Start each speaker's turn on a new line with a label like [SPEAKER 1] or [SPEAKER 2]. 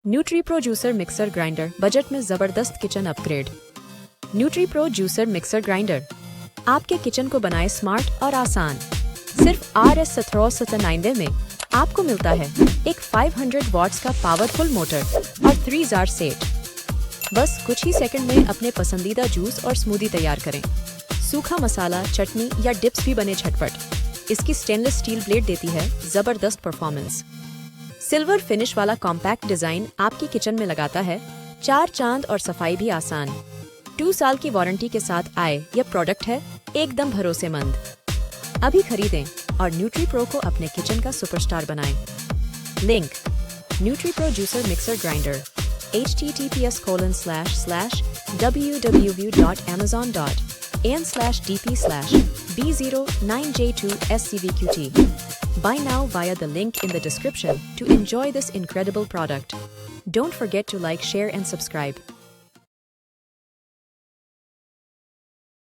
[SPEAKER 1] Nutri-pro juicer mixer grinder budget में जबरदस्त kitchen upgrade. Nutri-pro juicer mixer grinder आपके kitchen को बनाए स्मार्ट और आसान। सिर्फ Rs1799 में आपको मिलता है एक 500 वॉट्स का पावरफुल मोटर और 3 जार सेट। बस कुछ ही सेकंड में अपने पसंदीदा जूस और स्मूदी तैयार करें। सूखा मसाला, चटनी या डिप्स भी बने झटपट। इसकी स्टेनलेस स्टील ब्लेड देती है जबरदस्त परफॉर्मेंस। सिल्वर फिनिश वाला कॉम्पैक्ट डिजाइन आपकी किचन में लगाता है 4 चांद और सफाई भी आसान। 2 साल की वारंटी के साथ आए यह प्रोडक्ट है एकदम भरोसेमंद। अभी खरीदें और न्यूट्री-प्रो को अपने किचन का सुपरस्टार बनाएं। Link nutri-pro juicer mixer grinder https://www.amazon.in/dp/b09j2scvqt. Buy now via the link in the description to enjoy this incredible product. Don't forget to like, share and subscribe.